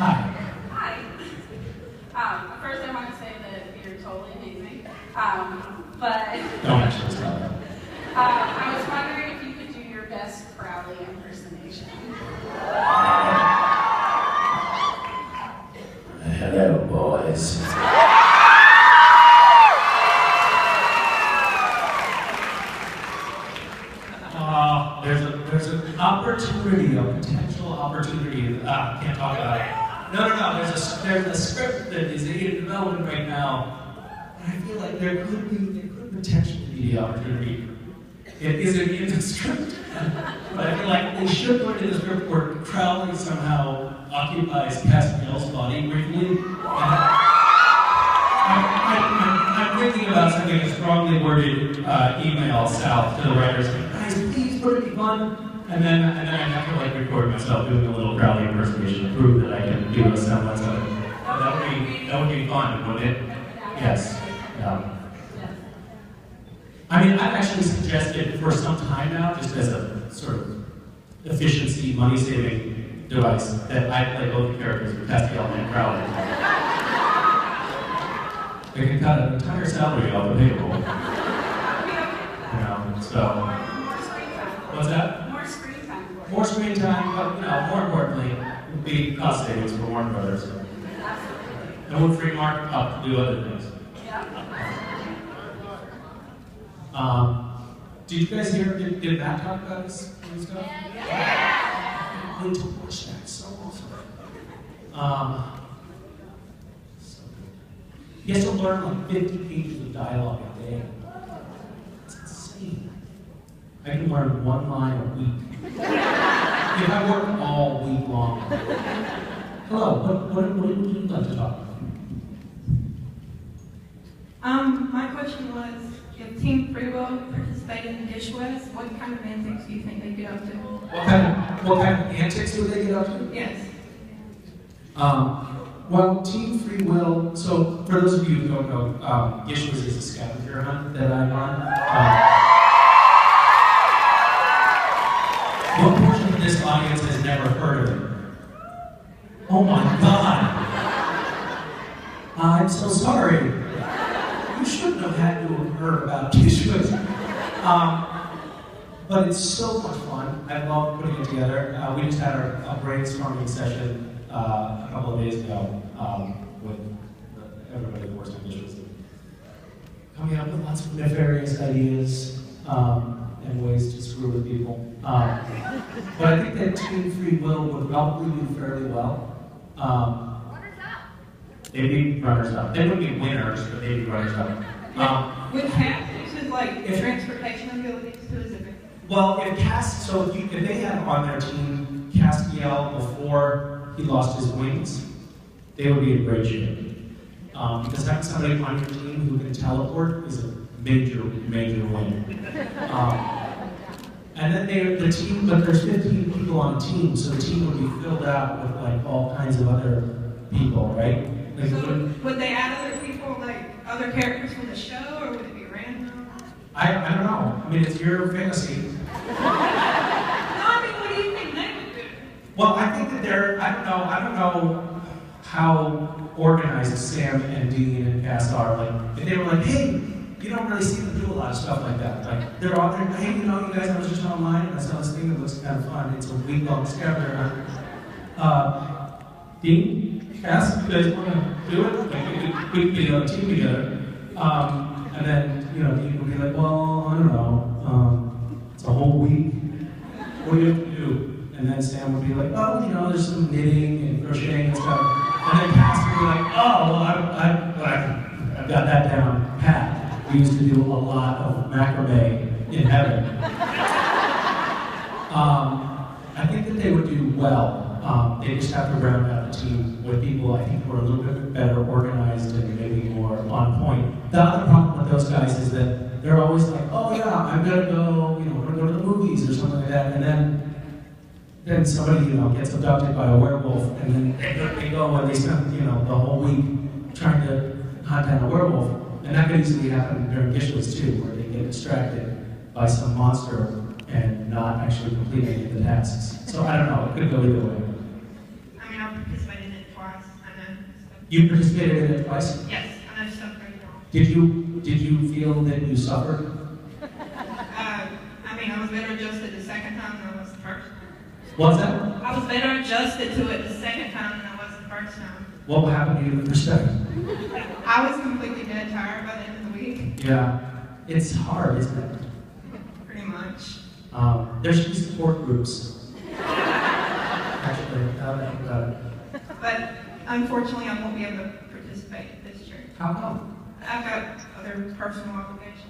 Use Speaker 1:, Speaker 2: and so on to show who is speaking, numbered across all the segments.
Speaker 1: Hi.
Speaker 2: Hi. First, I want to say that you're totally amazing. But
Speaker 1: Don't actually tell them.
Speaker 2: I was wondering if you could do your best Crowley impersonation.
Speaker 1: Hello, boys. There's an opportunity, a potential opportunity. Can't talk about it. No. There's a script that is in development right now, and I feel like there could potentially be the opportunity. It isn't in the script, but I feel like they should put it in the script where Crowley somehow occupies Castiel's body briefly. I'm thinking about sending a strongly worded email south to the writers, guys, please, would it be fun? And then I have to like record myself doing a little Crowley impersonation to prove that I can do a semblance of it. That would be fun, wouldn't it? Yes. Yeah. I mean, I've actually suggested for some time now, just as a sort of efficiency, money-saving device, that I play both characters with Castiel and Crowley. They can cut an entire salary off the payroll. So. What's that?
Speaker 2: More screen time.
Speaker 1: More screen time, but more importantly, it would be cost savings for Warner Brothers.
Speaker 2: Absolutely.
Speaker 1: And would free Mark up to do other things.
Speaker 2: Yeah.
Speaker 1: Did you guys hear, did Matt talk about this stuff?
Speaker 2: Yeah!
Speaker 1: I need to watch that, so awesome. So good. He has to learn like 50 pages of dialogue a day. That's insane. I can learn one line a week. If I work all week long. Hello, what would you like to talk about?
Speaker 3: My question was, if Team Free Will participated in GISHWHES, what kind of antics do you think they get up to?
Speaker 1: What kind of antics do they get up to?
Speaker 3: Yes.
Speaker 1: Well, Team Free Will, so for those of you who don't know, GISHWHES is a scavenger hunt that I run. What portion of this audience has never heard of it? Oh my God! I'm so sorry. You shouldn't have had to have heard about GISHWHES. But it's so much fun. I love putting it together. We just had a brainstorming session a couple of days ago with everybody that works on GISHWHES. Coming up with lots of nefarious ideas and ways to screw with people. But I think that Team Free Will would probably do fairly well. They'd be runners-up. They wouldn't be winners, but they'd be runners-up.
Speaker 3: With cats, it's like transportation abilities to a zipper.
Speaker 1: Well, if they had on their team Castiel before he lost his wings, they would be in great shape. Because having somebody on your team who can teleport is a major, major win. And then the team, but there's 15 people on a team, so the team would be filled out with like all kinds of other people, right? Like,
Speaker 3: so would they add other people, like other characters from the show, or would it be random?
Speaker 1: I don't know. I mean, it's your fantasy.
Speaker 3: No, I mean, what do you think they would do?
Speaker 1: Well, I think that I don't know how organized Sam and Dean and Cass are. Like, if they were like, hey, you don't really see them do a lot of stuff like that. Like, they're all there, hey, you guys, I was just online and I saw this thing that looks kind of fun. It's a week-long scavenger hunt. Dean, Cass, you guys want to do it? Like, we could be on a team together. And then, Dean would be like, well, I don't know. It's a whole week. What do you have to do? And then Sam would be like, oh, there's some knitting and crocheting and stuff. And then Cass would be like, oh, well, I've got that down pat. We used to do a lot of macrame in heaven. I think that they would do well. They just have to round out the team with people I think who are a little bit better organized and maybe more on point. The other problem with those guys is that they're always like, oh yeah, I'm gonna go, we're gonna go to the movies or something like that, and then somebody, gets abducted by a werewolf, and then they go and they spend, the whole week trying to hunt down a werewolf. And that could easily happen during GISHWHES too, where they get distracted by some monster and not actually complete any of the tasks. So I don't know, it could go either way.
Speaker 3: I mean, I'll participate in it twice, and then.
Speaker 1: You participated in it twice?
Speaker 3: Yes, and I've suffered wrong.
Speaker 1: Did you feel that you suffered?
Speaker 3: I mean, I was better adjusted the second time than I was the first time.
Speaker 1: What's that?
Speaker 3: I was better adjusted to it the second time than I was the first time.
Speaker 1: What happened to you the first time?
Speaker 3: I was completely dead tired by the end of the week.
Speaker 1: Yeah, it's hard, isn't it?
Speaker 3: Pretty much.
Speaker 1: There should be support groups. Actually, now that I think about it.
Speaker 3: But unfortunately, I won't be able to participate this year.
Speaker 1: How come?
Speaker 3: I've got other personal obligations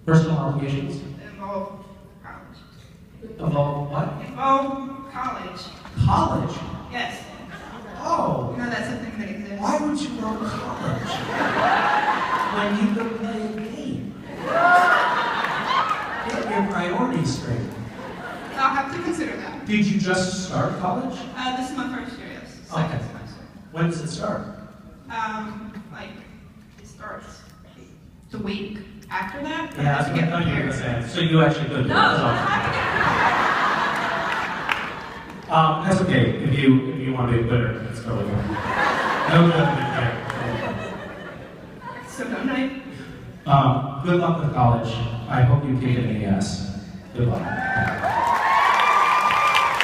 Speaker 1: Personal obligations?
Speaker 3: that involve college.
Speaker 1: Involve what?
Speaker 3: Involve college.
Speaker 1: College?
Speaker 3: Yes.
Speaker 1: Oh,
Speaker 3: You know that's something that exists.
Speaker 1: why would you go to college when you could play a game? Get your priorities straight.
Speaker 3: I'll have to consider that.
Speaker 1: Did you just start college?
Speaker 3: This is my first year, yes.
Speaker 1: Okay.
Speaker 3: Second semester.
Speaker 1: When does it start?
Speaker 3: Like, it starts the week after that.
Speaker 1: Yeah, that's what I thought you were going to say. So you actually could do it.
Speaker 3: No,
Speaker 1: That's
Speaker 3: I
Speaker 1: awesome. That's okay. If you want to be a quitter, it's totally fine. No judgment there.
Speaker 3: So donate.
Speaker 1: Good luck with college. I hope you kick it in the ass. Good luck.